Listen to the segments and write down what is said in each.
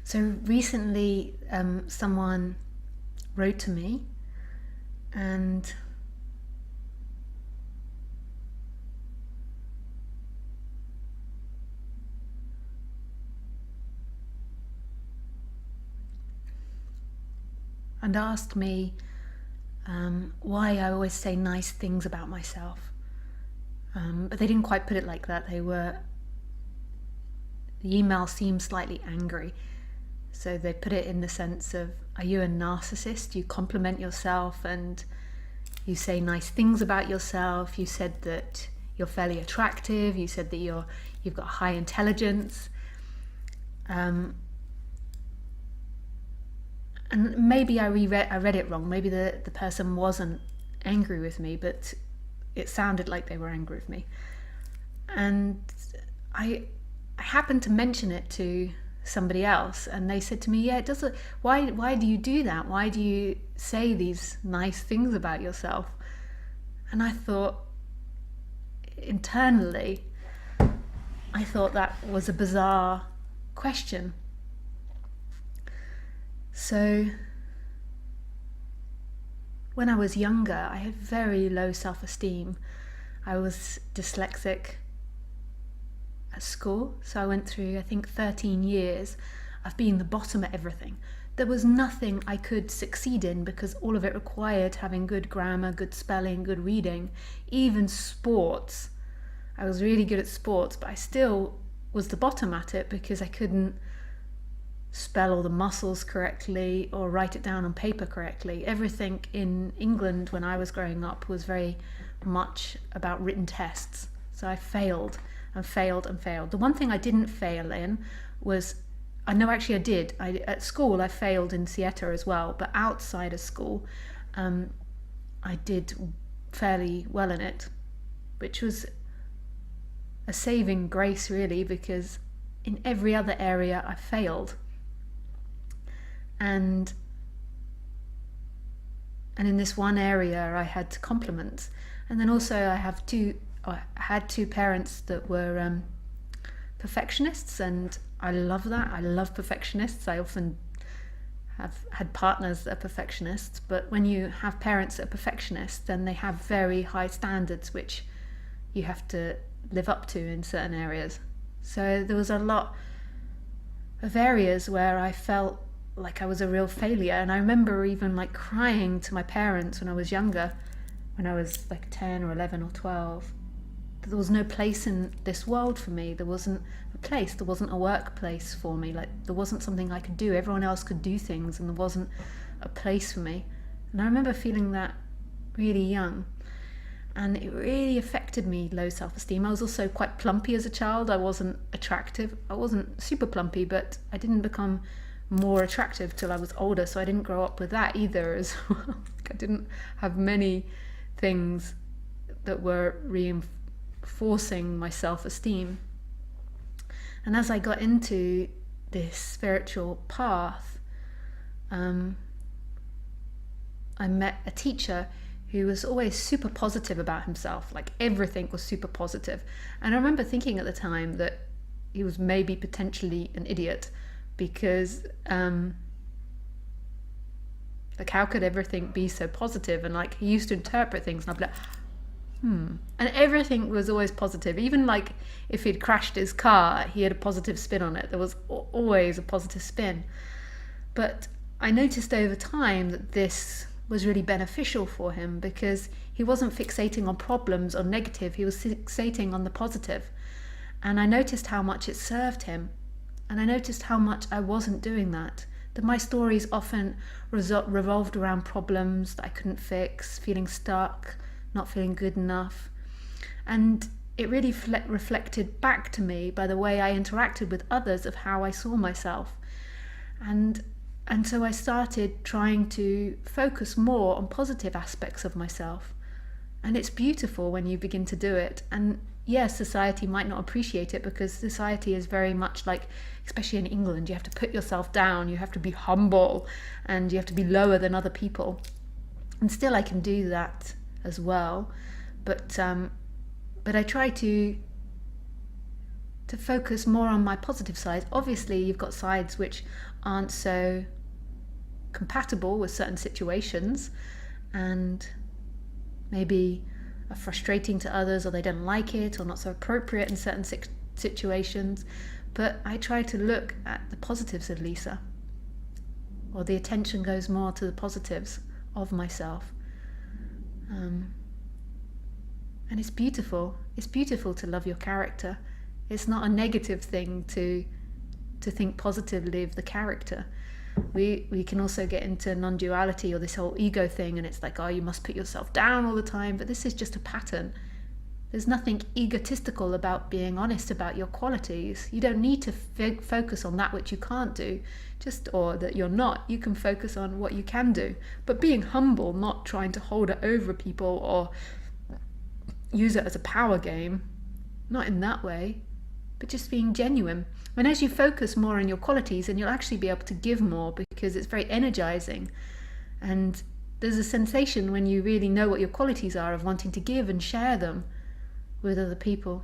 So recently, someone wrote to me and asked me why I always say nice things about myself. But they didn't quite put it like that. The email seemed slightly angry. So they put it in the sense of, are you a narcissist? You compliment yourself and you say nice things about yourself. You said that you're fairly attractive. You said that you've got high intelligence. And maybe I read it wrong. Maybe the person wasn't angry with me, but it sounded like they were angry with me. And I happened to mention it to somebody else, and they said to me, yeah, it doesn't, why do you do that? Why do you say these nice things about yourself? And I thought, internally, I thought that was a bizarre question. So when I was younger, I had very low self-esteem. I was dyslexic at school, so I went through, I think, 13 years of being the bottom at everything. There was nothing I could succeed in because all of it required having good grammar, good spelling, good reading, even sports. I was really good at sports, but I still was the bottom at it because I couldn't spell all the muscles correctly or write it down on paper correctly. Everything in England when I was growing up was very much about written tests. So I failed and failed and failed. The one thing I didn't fail in was, I know actually I did. At school I failed in theatre as well, but outside of school I did fairly well in it, which was a saving grace really, because in every other area I failed. And in this one area I had compliments. And then also I had two parents that were perfectionists, and I love that. I love perfectionists. I often have had partners that are perfectionists, but when you have parents that are perfectionists, then they have very high standards which you have to live up to in certain areas. So there was a lot of areas where I felt like I was a real failure, and I remember even like crying to my parents when I was younger, when I was like 10 or 11 or 12. There was no place in this world for me. There wasn't a place, there wasn't a workplace for me. Like there wasn't something I could do. Everyone else could do things and there wasn't a place for me. And I remember feeling that really young, and it really affected me, low self-esteem. I was also quite plumpy as a child. I wasn't attractive. I wasn't super plumpy, but I didn't become more attractive till I was older, so I didn't grow up with that either as well. I didn't have many things that were reinforcing my self-esteem. And as I got into this spiritual path, I met a teacher who was always super positive about himself. Like everything was super positive. And I remember thinking at the time that he was maybe potentially an idiot, because like how could everything be so positive? And like he used to interpret things and I'd be like, and everything was always positive. Even like if he'd crashed his car, he had a positive spin on it. There was always a positive spin. But I noticed over time that this was really beneficial for him, because he wasn't fixating on problems or negative, he was fixating on the positive. And I noticed how much it served him. And I noticed how much I wasn't doing that. That my stories often revolved around problems that I couldn't fix, feeling stuck, not feeling good enough. And it really reflected back to me by the way I interacted with others of how I saw myself. And so I started trying to focus more on positive aspects of myself. And it's beautiful when you begin to do it. And yes, society might not appreciate it, because society is very much like, especially in England, you have to put yourself down, you have to be humble, and you have to be lower than other people. And still I can do that as well, but I try to to focus more on my positive sides. Obviously, you've got sides which aren't so compatible with certain situations and maybe are frustrating to others, or they don't like it, or not so appropriate in certain situations. But I try to look at the positives of Lisa, or the attention goes more to the positives of myself. And it's beautiful. It's beautiful to love your character. It's not a negative thing to think positively of the character. We can also get into non-duality, or this whole ego thing, and it's like, oh, you must put yourself down all the time. But this is just a pattern. There's nothing egotistical about being honest about your qualities. You don't need to focus on that which you can't do, or that you're not. You can focus on what you can do. But being humble, not trying to hold it over people or use it as a power game, not in that way, but just being genuine. And as you focus more on your qualities, then you'll actually be able to give more, because it's very energizing. And there's a sensation when you really know what your qualities are of wanting to give and share them with other people.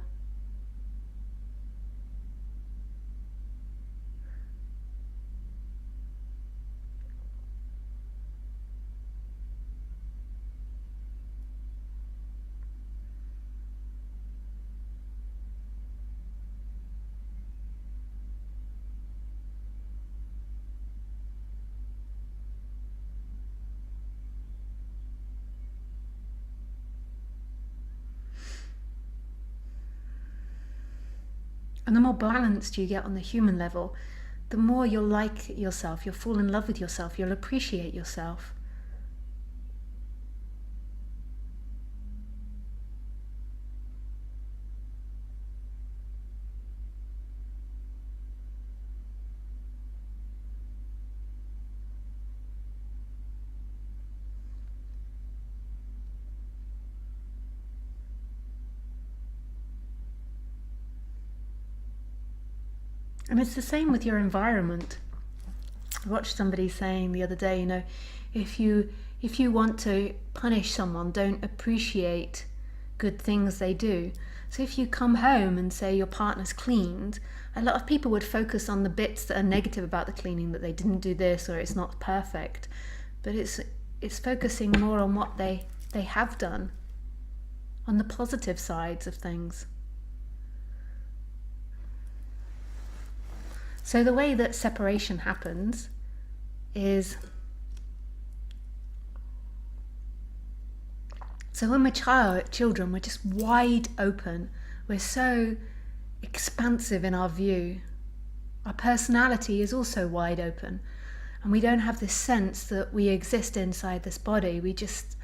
And the more balanced you get on the human level, the more you'll like yourself, you'll fall in love with yourself, you'll appreciate yourself. And it's the same with your environment. I watched somebody saying the other day, if you want to punish someone, don't appreciate good things they do. So if you come home and say your partner's cleaned, a lot of people would focus on the bits that are negative about the cleaning, that they didn't do this or it's not perfect. But it's focusing more on what they have done, on the positive sides of things. So the way that separation happens is, so when we're children, we're just wide open. We're so expansive in our view. Our personality is also wide open. And we don't have this sense that we exist inside this body. We're just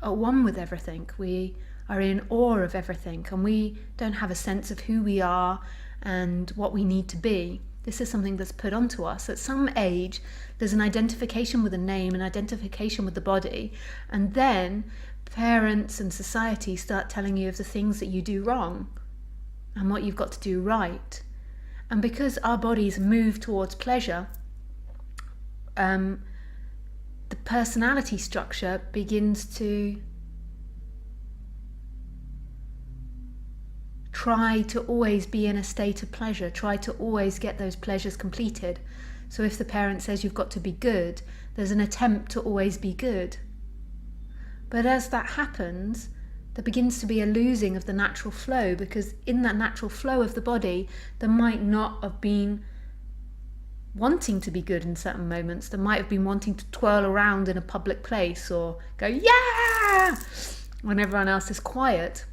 at one with everything. We are in awe of everything. And we don't have a sense of who we are and what we need to be. This is something that's put onto us. At some age, there's an identification with a name, an identification with the body, and then parents and society start telling you of the things that you do wrong and what you've got to do right. And because our bodies move towards pleasure, the personality structure begins to try to always be in a state of pleasure, try to always get those pleasures completed. So if the parent says you've got to be good, there's an attempt to always be good. But as that happens, there begins to be a losing of the natural flow, because in that natural flow of the body, there might not have been wanting to be good in certain moments. There might have been wanting to twirl around in a public place or go, yeah, when everyone else is quiet.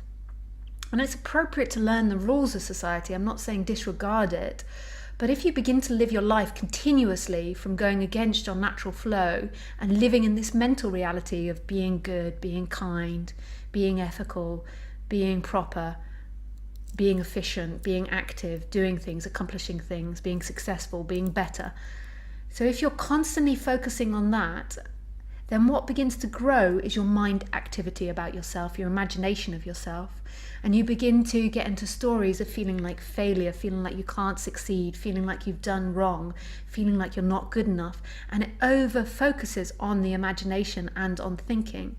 And it's appropriate to learn the rules of society. I'm not saying disregard it. But if you begin to live your life continuously from going against your natural flow and living in this mental reality of being good, being kind, being ethical, being proper, being efficient, being active, doing things, accomplishing things, being successful, being better. So if you're constantly focusing on that, then what begins to grow is your mind activity about yourself, your imagination of yourself. And you begin to get into stories of feeling like failure, feeling like you can't succeed, feeling like you've done wrong, feeling like you're not good enough. And it over focuses on the imagination and on thinking.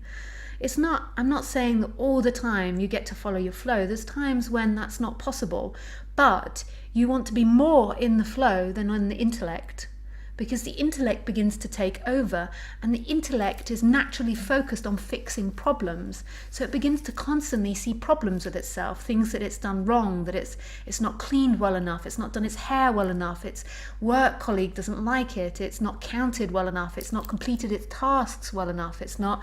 I'm not saying that all the time you get to follow your flow. There's times when that's not possible, but you want to be more in the flow than on the intellect, because the intellect begins to take over, and the intellect is naturally focused on fixing problems. So it begins to constantly see problems with itself, things that it's done wrong, that it's not cleaned well enough, it's not done its hair well enough, its work colleague doesn't like it, it's not counted well enough, it's not completed its tasks well enough, it's not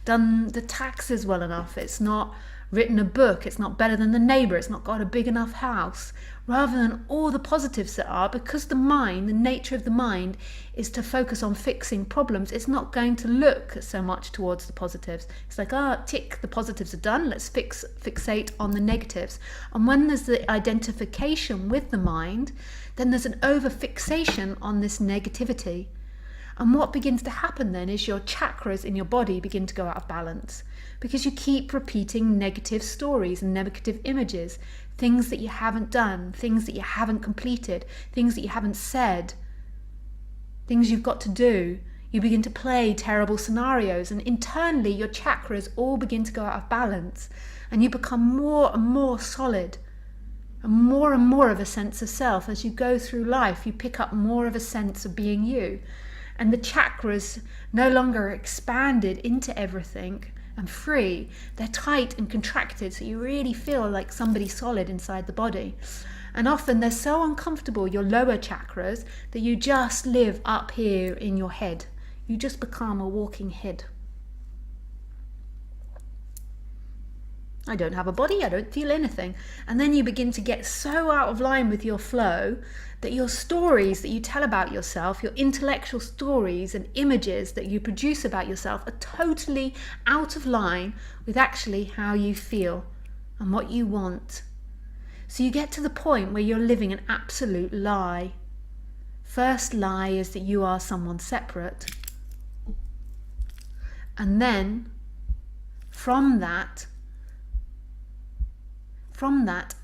done the taxes well enough, it's not written a book, it's not better than the neighbour, it's not got a big enough house, rather than all the positives that are. Because the mind, the nature of the mind is to focus on fixing problems, it's not going to look so much towards the positives. It's like, tick, the positives are done, let's fixate on the negatives. And when there's the identification with the mind, then there's an over fixation on this negativity. And what begins to happen then is your chakras in your body begin to go out of balance, because you keep repeating negative stories and negative images, things that you haven't done, things that you haven't completed, things that you haven't said, things you've got to do. You begin to play terrible scenarios, and internally your chakras all begin to go out of balance, and you become more and more solid, and more of a sense of self. As you go through life, you pick up more of a sense of being you. And the chakras no longer are expanded into everything and free. They're tight and contracted, so you really feel like somebody solid inside the body. And often they're so uncomfortable, your lower chakras, that you just live up here in your head. You just become a walking head. I don't have a body, I don't feel anything. And then you begin to get so out of line with your flow that your stories that you tell about yourself, your intellectual stories and images that you produce about yourself, are totally out of line with actually how you feel and what you want. So you get to the point where you're living an absolute lie. First lie is that you are someone separate. And then from that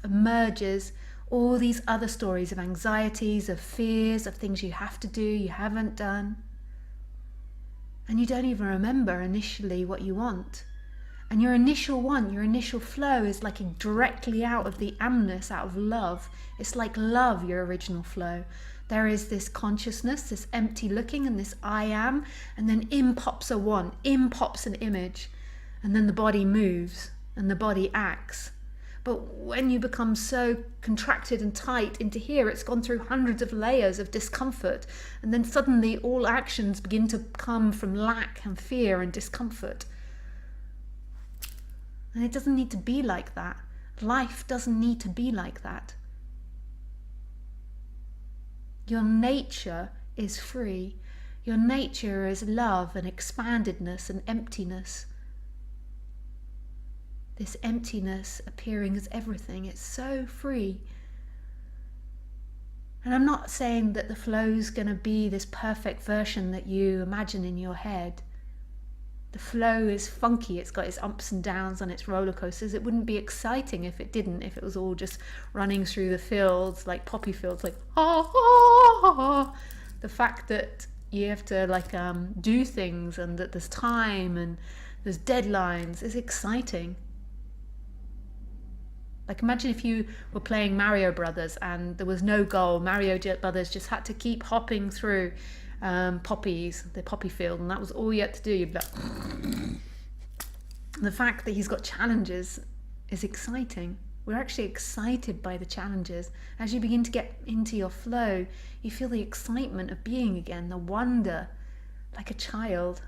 emerges all these other stories of anxieties, of fears, of things you have to do, you haven't done. And you don't even remember initially what you want. And your initial want, your initial flow is like directly out of the amness, out of love. It's like love, your original flow. There is this consciousness, this empty looking, and this I am, and then in pops a want, in pops an image, and then the body moves and the body acts. But when you become so contracted and tight into here, it's gone through hundreds of layers of discomfort, and then suddenly all actions begin to come from lack and fear and discomfort. And it doesn't need to be like that. Life doesn't need to be like that. Your nature is free. Your nature is love and expandedness and emptiness. This emptiness appearing as everything. It's so free. And I'm not saying that the flow's going to be this perfect version that you imagine in your head. The flow is funky. It's got its ups and downs and its roller coasters. It wouldn't be exciting if it didn't, if it was all just running through the fields, like poppy fields, like ah, ah, ah. The fact that you have to do things, and that there's time and there's deadlines, is exciting. Like, imagine if you were playing Mario Brothers and there was no goal. Mario Brothers just had to keep hopping through poppies, the poppy field, and that was all you had to do. You'd be like, the fact that he's got challenges is exciting. We're actually excited by the challenges. As you begin to get into your flow, you feel the excitement of being again, the wonder, like a child.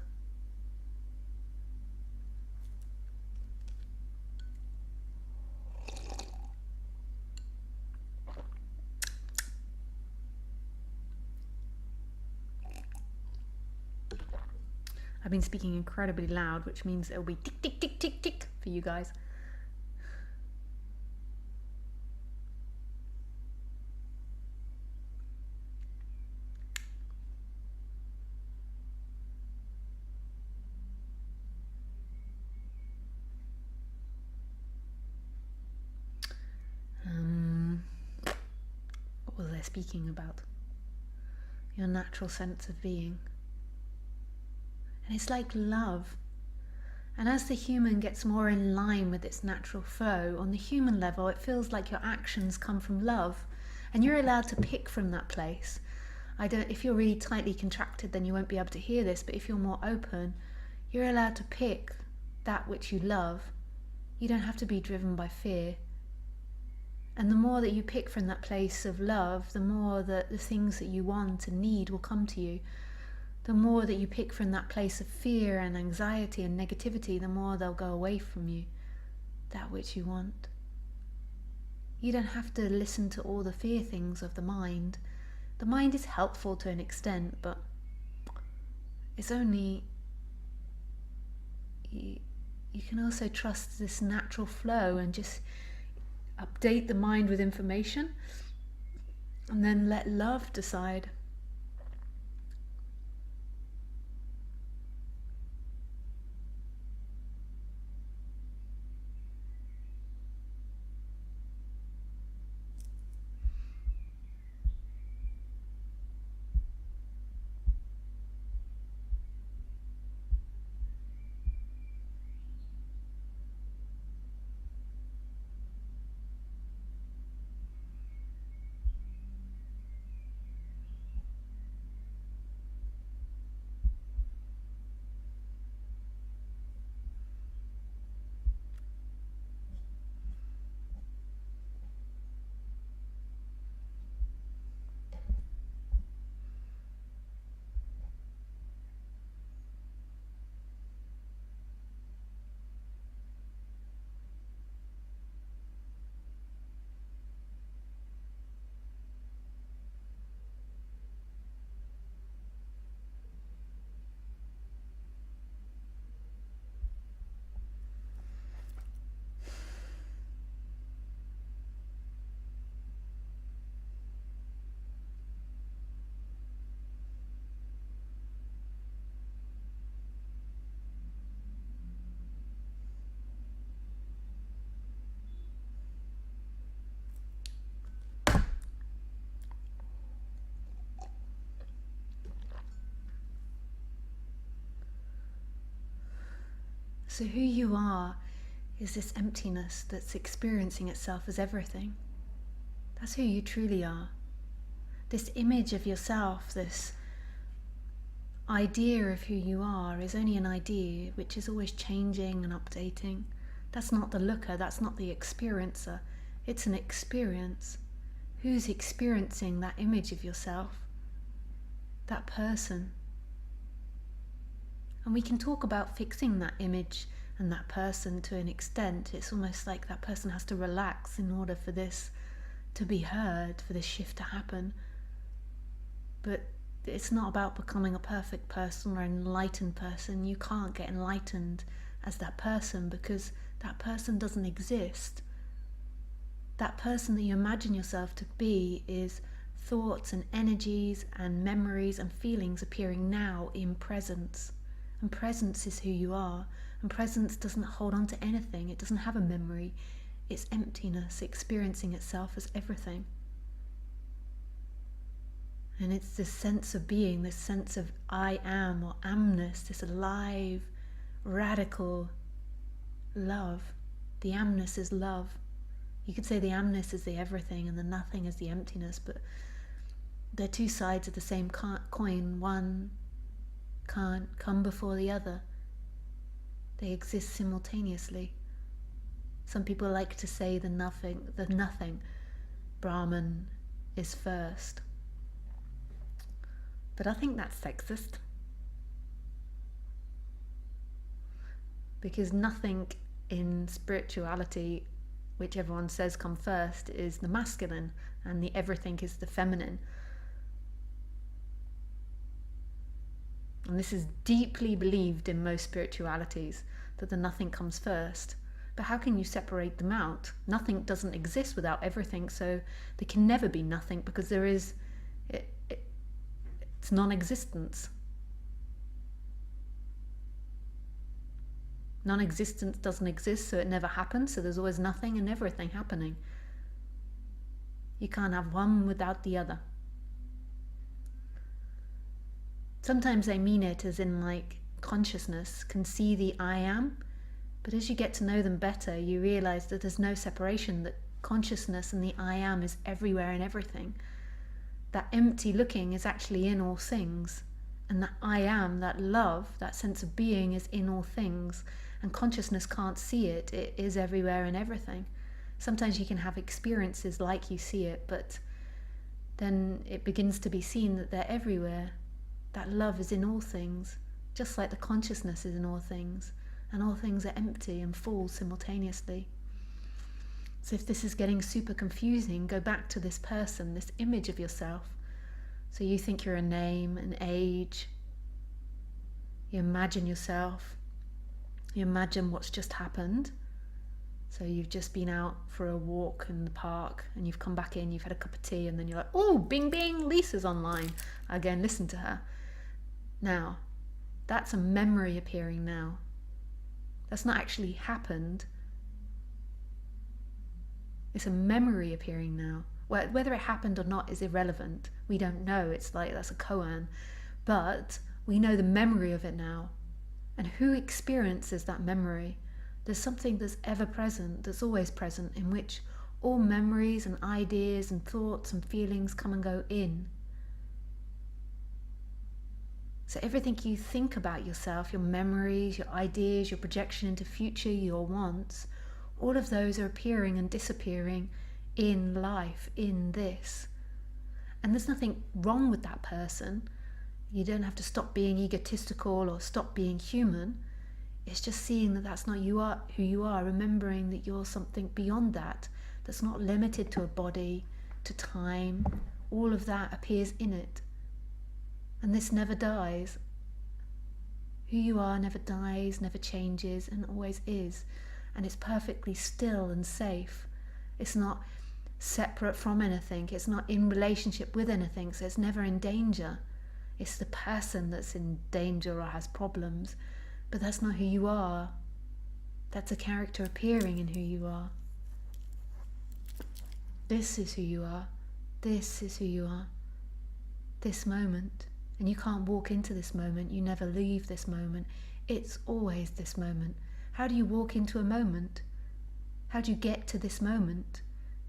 I've been speaking incredibly loud, which means it'll be tick, tick, tick, tick, tick for you guys. What was I speaking about? Your natural sense of being. And it's like love. And as the human gets more in line with its natural flow, on the human level, it feels like your actions come from love. And you're allowed to pick from that place. If you're really tightly contracted, then you won't be able to hear this, but if you're more open, you're allowed to pick that which you love. You don't have to be driven by fear. And the more that you pick from that place of love, the more that the things that you want and need will come to you. The more that you pick from that place of fear and anxiety and negativity, the more they'll go away from you, that which you want. You don't have to listen to all the fear things of the mind. The mind is helpful to an extent, but it's only... You can also trust this natural flow and just update the mind with information and then let love decide. So who you are is this emptiness that's experiencing itself as everything. That's who you truly are. This image of yourself, this idea of who you are, is only an idea which is always changing and updating. That's not the looker, that's not the experiencer. It's an experience. Who's experiencing that image of yourself? That person. And we can talk about fixing that image and that person to an extent. It's almost like that person has to relax in order for this to be heard, for this shift to happen. But it's not about becoming a perfect person or an enlightened person. You can't get enlightened as that person because that person doesn't exist. That person that you imagine yourself to be is thoughts and energies and memories and feelings appearing now in presence. And presence is who you are. And presence doesn't hold on to anything. It doesn't have a memory. It's emptiness experiencing itself as everything. And it's this sense of being, this sense of I am or amness, this alive, radical love. The amness is love. You could say the amness is the everything and the nothing is the emptiness, but they're two sides of the same coin. One can't come before the other. They exist simultaneously. Some people like to say the nothing, Brahman, is first. But I think that's sexist. Because nothing in spirituality, which everyone says come first, is the masculine, and the everything is the feminine. And this is deeply believed in most spiritualities, that the nothing comes first. But how can you separate them out? Nothing doesn't exist without everything, so there can never be nothing because there is, it's non-existence. Non-existence doesn't exist, so it never happens, so there's always nothing and everything happening. You can't have one without the other. Sometimes they mean it as in like consciousness can see the I am, But as you get to know them better, you realize that there's no separation, that consciousness and the I am is everywhere and everything. That empty looking is actually in all things. And that I am, that love, that sense of being is in all things. And consciousness can't see it. It is everywhere and everything. Sometimes you can have experiences like you see it, but then it begins to be seen that they're everywhere. That love is in all things, just like the consciousness is in all things. And all things are empty and full simultaneously. So if this is getting super confusing, go back to this person, this image of yourself. So you think you're a name, an age. You imagine yourself. You imagine what's just happened. So you've just been out for a walk in the park and you've come back in, you've had a cup of tea, and then you're like, oh, bing, bing, Lisa's online. Again, listen to her. Now, that's a memory appearing now. That's not actually happened. It's a memory appearing now. Whether it happened or not is irrelevant. We don't know. It's like that's a koan. But we know the memory of it now. And who experiences that memory? There's something that's ever present, that's always present, in which all memories and ideas and thoughts and feelings come and go in. So everything you think about yourself, your memories, your ideas, your projection into future, your wants, all of those are appearing and disappearing in life, in this. And there's nothing wrong with that person. You don't have to stop being egotistical or stop being human. It's just seeing that that's not who you are, remembering that you're something beyond that, that's not limited to a body, to time. All of that appears in it. And this never dies. Who you are never dies, never changes, and always is. And it's perfectly still and safe. It's not separate from anything. It's not in relationship with anything, so it's never in danger. It's the person that's in danger or has problems. But that's not who you are. That's a character appearing in who you are. This is who you are. This is who you are. This moment. And you can't walk into this moment. You never leave this moment. It's always this moment. How do you walk into a moment? How do you get to this moment?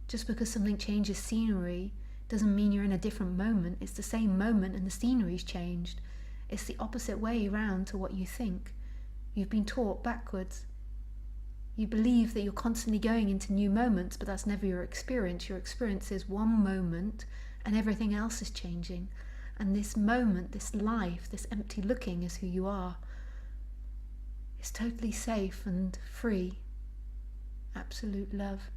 Just because something changes scenery doesn't mean you're in a different moment. It's the same moment and the scenery's changed. It's the opposite way around to what you think. You've been taught backwards. You believe that you're constantly going into new moments, but that's never your experience. Your experience is one moment and everything else is changing. And this moment, this life, this empty looking is who you are. It's totally safe and free. Absolute love.